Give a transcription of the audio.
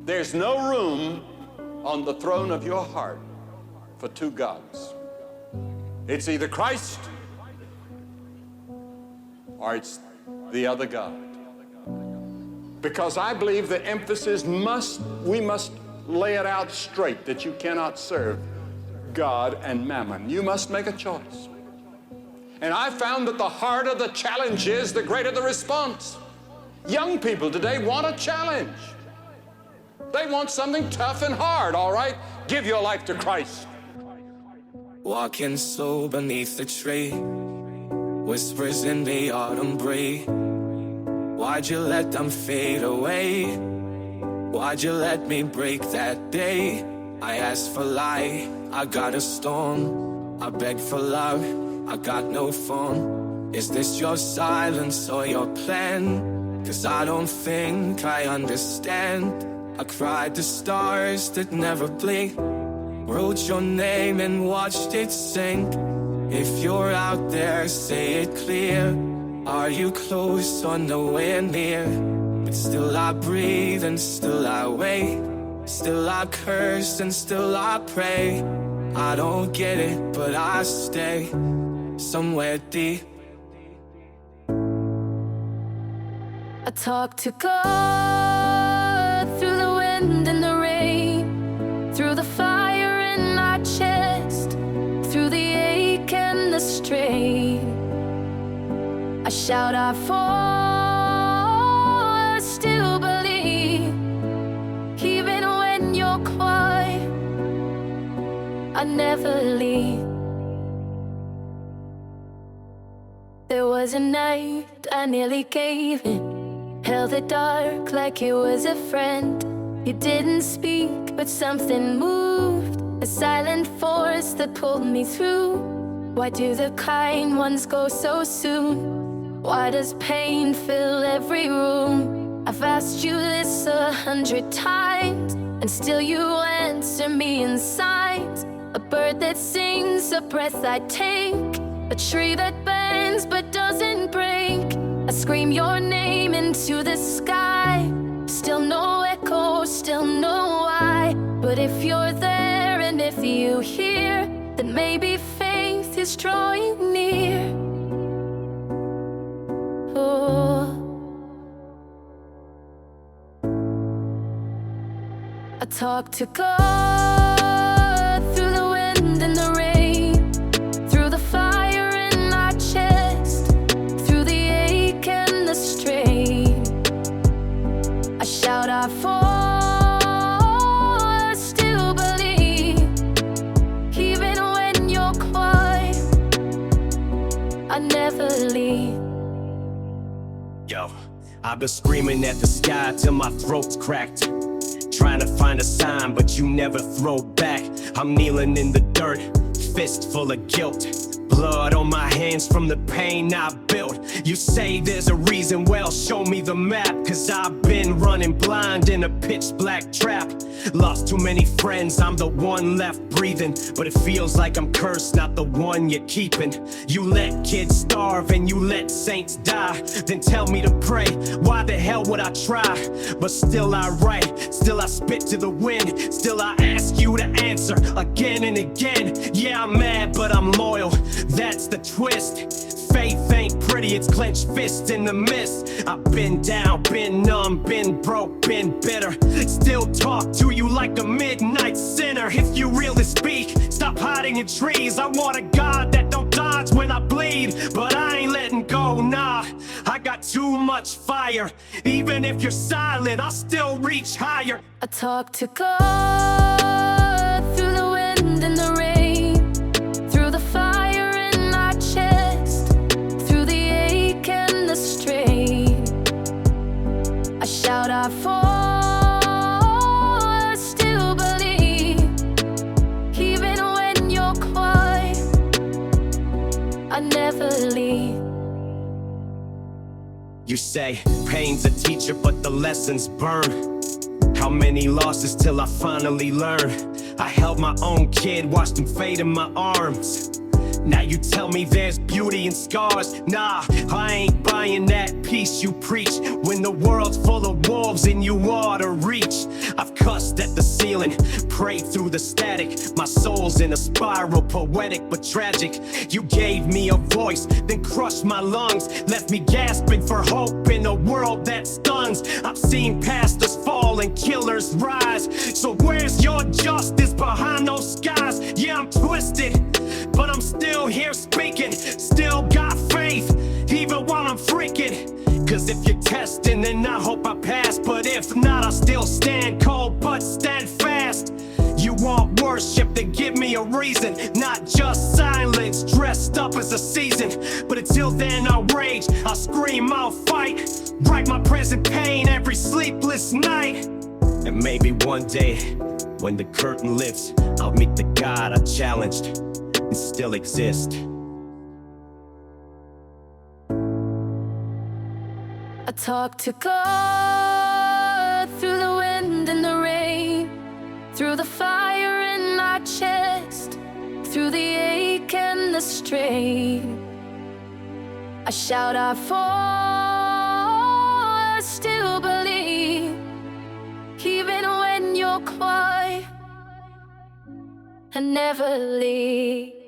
There's no room on the throne of your heart for two gods. It's either Christ or it's the other God. Because I believe the emphasis we must lay it out straight that you cannot serve God and mammon. You must make a choice. And I found that the harder the challenge is, the greater the response. Young people today want a challenge. They want something tough and hard, all right? Give your life to Christ. Walking slow beneath the tree, whispers in the autumn breeze. Why'd you let them fade away? Why'd you let me break that day? I asked for light, I got a storm. I begged for love, I got no phone. Is this your silence or your plan? 'Cause I don't think I understand. I cried the stars that never blink, wrote your name and watched it sink. If you're out there, say it clear. Are you close or nowhere near? But still I breathe and still I wait. Still I curse and still I pray. I don't get it, but I stay somewhere deep. I talk to God through the wind and the rain, through the fire in my chest, through the ache and the strain. I shout out for, I still believe, even when you're quiet, I never leave. There was a night I nearly gave in, held the dark like it was a friend. You didn't speak, but something moved, a silent force that pulled me through. Why do the kind ones go so soon? Why does pain fill every room? I've asked you this 100 times, and still you answer me in signs. A bird that sings, a breath I take, a tree that bends but doesn't break. I scream your name into the sky, still no echo, still no why. But if you're there and if you hear, then maybe faith is drawing near. Oh, I talk to God through the wind and the rain, through the fire in my chest, through the ache and the strain. I shout out for, I still believe, even when you're quiet, I never leave. Yo, I've been screaming at the sky till my throat's cracked, trying to find a sign, but you never throw back. I'm kneeling in the dirt, fist full of guilt, blood on my hands from the pain I built. You say there's a reason, well, show me the map. 'Cause I've been running blind in a pitch black trap. Lost too many friends, I'm the one left breathing. But it feels like I'm cursed, not the one you're keeping. You let kids starve and you let saints die. Then tell me to pray, why the hell would I try? But still I write, still I spit to the wind, still I ask you to answer again and again. Yeah, I'm mad, but I'm loyal, that's the twist. Faith ain't pretty, it's clenched fists in the mist. I've been down, been numb, been broke, been bitter. Still talk to you like a midnight sinner. If you really speak, stop hiding in trees. I want a God that don't dodge when I bleed. But I ain't letting go, nah, I got too much fire. Even if you're silent, I'll still reach higher. I talk to God through the wind and the rain, through the fire in my chest, through the ache and the strain. I shout out for, I still believe, even when you're quiet, I never leave. You say pain's a teacher, but the lessons burn. How many losses till I finally learn? I held my own kid, watched him fade in my arms. Now you tell me there's beauty in scars. Nah, I ain't buying that peace you preach, when the world's full of wolves and you ought to reach. I've cussed at the ceiling, prayed through the static. My soul's in a spiral, poetic but tragic. You gave me a voice, then crushed my lungs, left me gasping for hope in a world that stuns. I've seen pastors fall and killers rise. So where's your justice behind those skies? Yeah, I'm twisted, but I'm still here speaking. Still got faith, even while I'm freaking. Cause if you're testing, then I hope I pass. But if not, I'll still stand cold, but stand fast. You want worship, then give me a reason. Not just silence, dressed up as a season. But until then, I'll rage, I'll scream, I'll fight. Write my present pain every sleepless night. And maybe one day, when the curtain lifts, I'll meet the God I challenged and still exist. I talk to God through the wind and the rain, through the fire in my chest, through the ache and the strain. I shout out for, I still believe, even when you're quiet, I never leave.